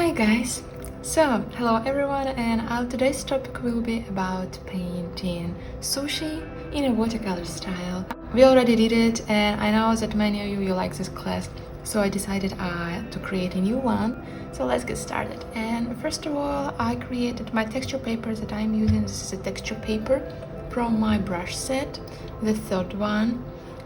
Hi guys! So, hello everyone, and our today's topic will be about painting sushi in a watercolor style. We already did it, and I know that many of you like this class, so I decided to create a new one. So let's get started. And first of all, I created my texture paper that I'm using. This is a texture paper from my brush set, the third one.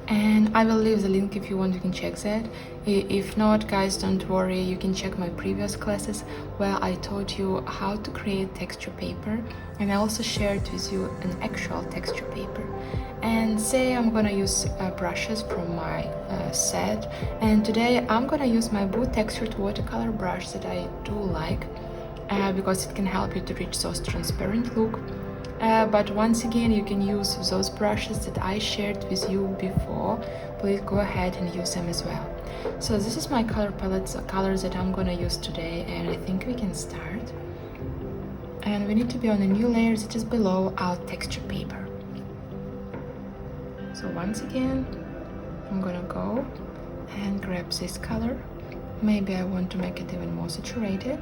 And I will leave the link if you want, you can check that. If not, guys, don't worry, you can check my previous classes where I taught you how to create texture paper, and I also shared with you an actual texture paper. And say I'm gonna use brushes from my set, and today I'm gonna use my blue textured watercolor brush that I do like because it can help you to reach those transparent look. But once again, you can use those brushes that I shared with you before. Please go ahead and use them as well. So this is my color palette, the colors that I'm gonna use today, and I think we can start. And we need to be on a new layer that is below our texture paper. So once again, I'm gonna go and grab this color. Maybe I want to make it even more saturated.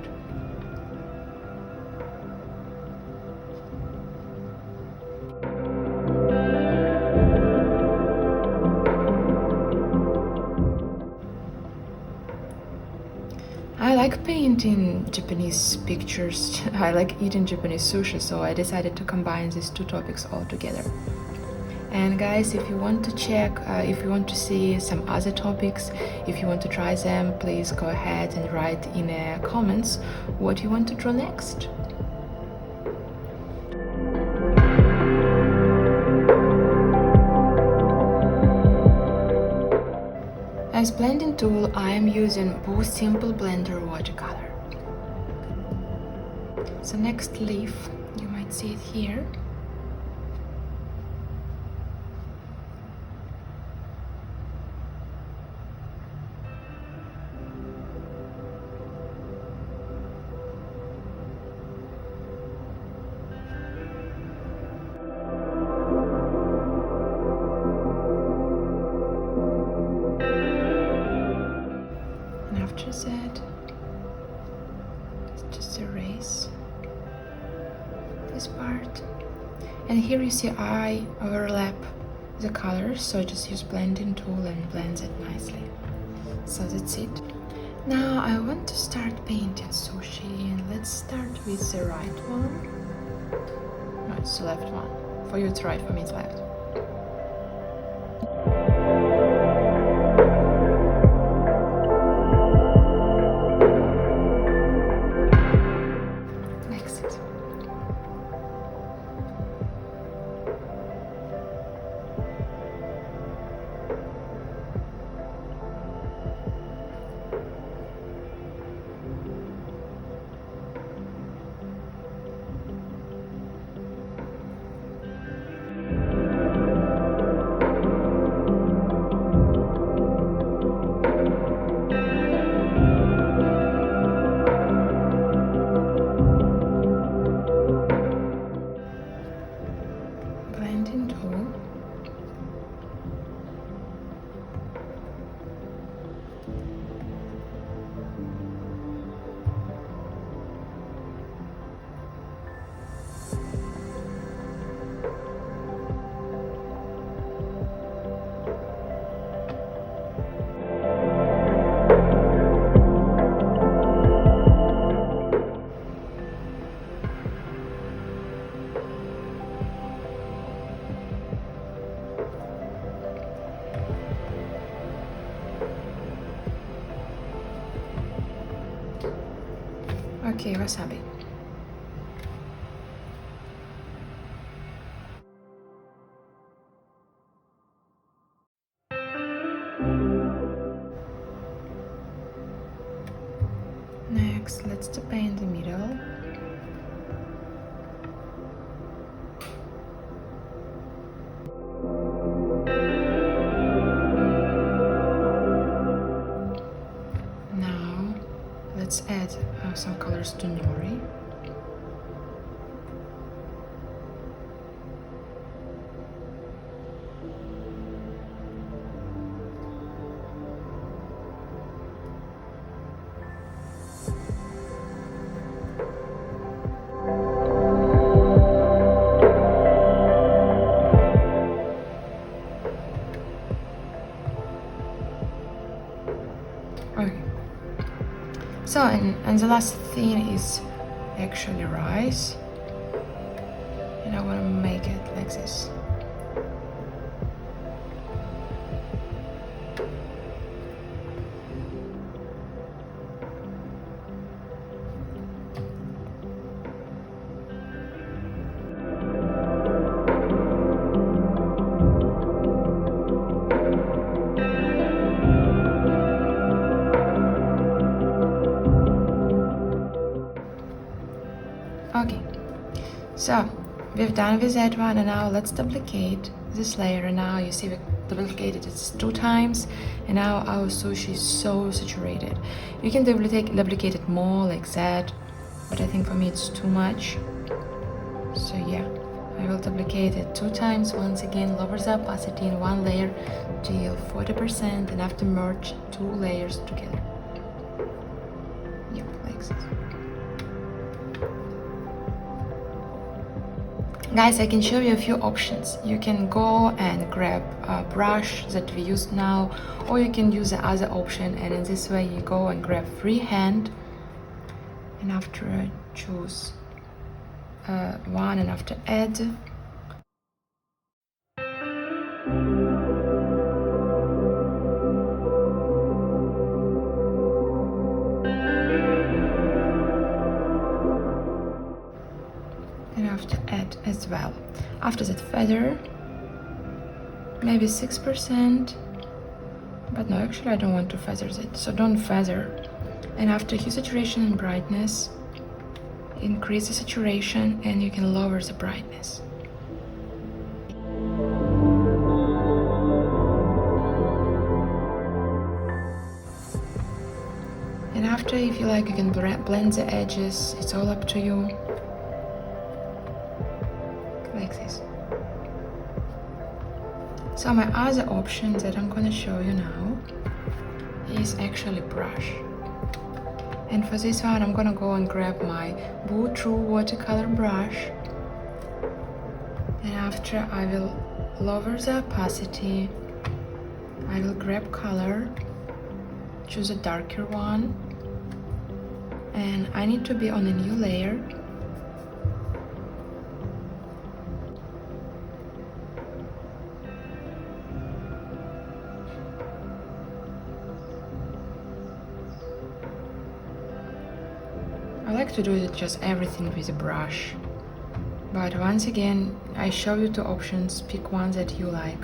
I like painting Japanese pictures. I like eating Japanese sushi, so I decided to combine these two topics all together. And guys, if you want to check, if you want to see some other topics, if you want to try them, please go ahead and write in the comments what you want to draw next. As blending tool, I am using Simple Blender Watercolor. So next leaf, you might see it here. After that, just erase this part. And here you see I overlap the colors, so I just use blending tool and blends it nicely. So that's it. Now I want to start painting sushi, and let's start with the right one. No, it's the left one. For you it's right, for me it's left. Okay, wasabi. Next, let's paint the middle. Now, let's add some colors to nori. So, and the last thing is actually rice, and I want to make it like this. Okay, so we've done with that one, and now let's duplicate this layer. And now you see we duplicated it 2 times, and now our sushi is so saturated. You can duplicate it more like that, but I think for me it's too much. So yeah, I will duplicate it 2 times. Once again, lower the opacity in one layer till 40%, and after merge 2 layers together. Yep, like this. Guys, I can show you a few options. You can go and grab a brush that we use now, or you can use the other option, and in this way you go and grab freehand, and after choose one, and after add. And after add as well. After that feather, maybe 6%, but no, actually I don't want to feather it, so don't feather. And after hue, saturation and brightness, increase the saturation, and you can lower the brightness. And after, if you like, you can blend the edges, it's all up to you. Like this. So my other option that I'm gonna show you now is actually brush. And for this one, I'm gonna go and grab my BooStudio watercolor brush. And after, I will lower the opacity. I will grab color, choose a darker one, and I need to be on a new layer. I like to do it just everything with a brush, but once again I show you 2 options, pick one that you like.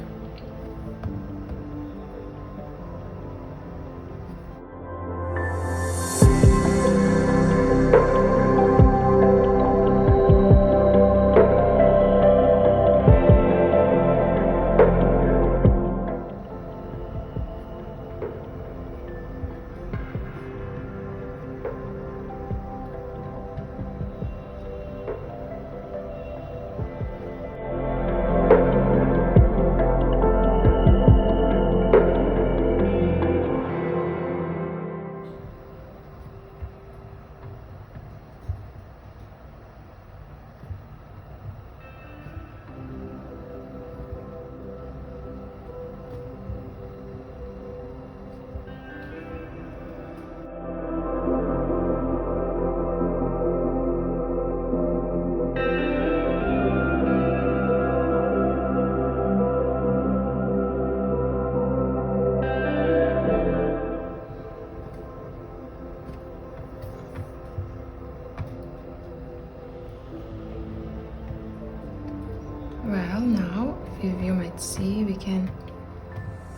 Well, now you might see we can,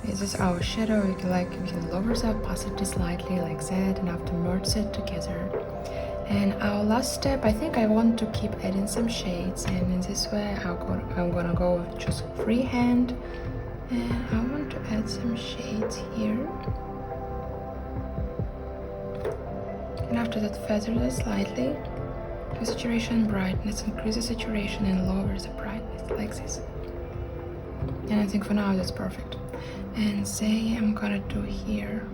this is our shadow, we can lower the opacity slightly like that, and after merge it together. And our last step, I think I want to keep adding some shades, and in this way I'm gonna go with just freehand, and I want to add some shades here. And after that, feather it slightly. With saturation and brightness, increase the saturation and lower the brightness, like this. And I think for now that's perfect. And say I'm gonna do here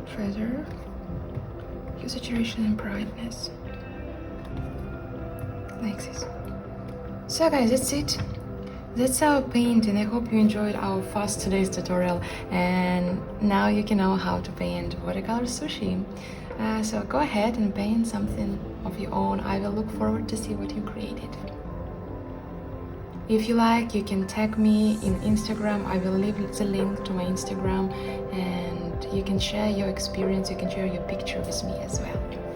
feather, hue, saturation and brightness, like this. So guys, that's it. That's our painting. I hope you enjoyed our first today's tutorial, and now you can know how to paint watercolor sushi. So go ahead and paint something of your own. I will look forward to see what you created. If you like, you can tag me in Instagram. I will leave the link to my Instagram, and you can share your experience, you can share your picture with me as well.